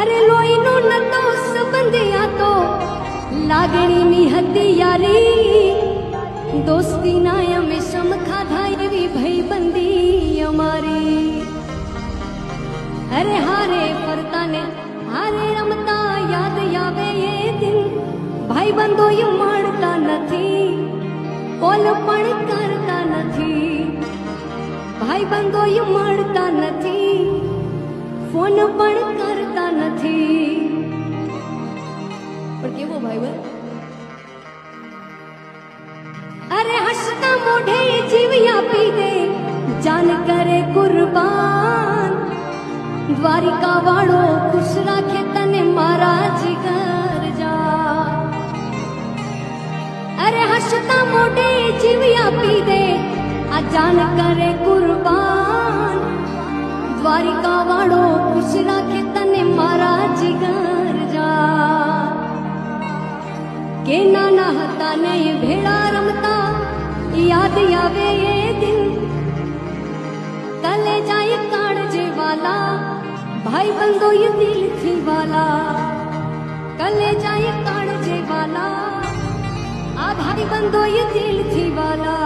अरे लोईनो नतो संबंधिया तो लागणी नी हती यारी दोस्ती ना यमे समखा धायवी भाईबंदी अमारी अरे हारे फरता ने हारे रमता याद आवे ये दिन भाईबंधो ये मानता नथी ओलपण करता नथी भाईबंधो ये मानता नथी फोन पण करता नथी पण केवो भाईबंध अरे हसता मोढे जीव आपी दे जान करे कुर्बान द्वारिका वाळो खुश राखे तने मारा जिगर जा अरे हसता मोढे जीव आपी दे आ जान करे कुर्बान द्वारिका वाळो खुश राखे तने मारा जिगर जा के नाना हता ने भेड़ा रमता याद आवे ये दिन कले जाए काळजे वाला भाई बंदो ये दिल थी वाला कले जाए काळजे वाला आ भाई बंदो ये दिल थी वाला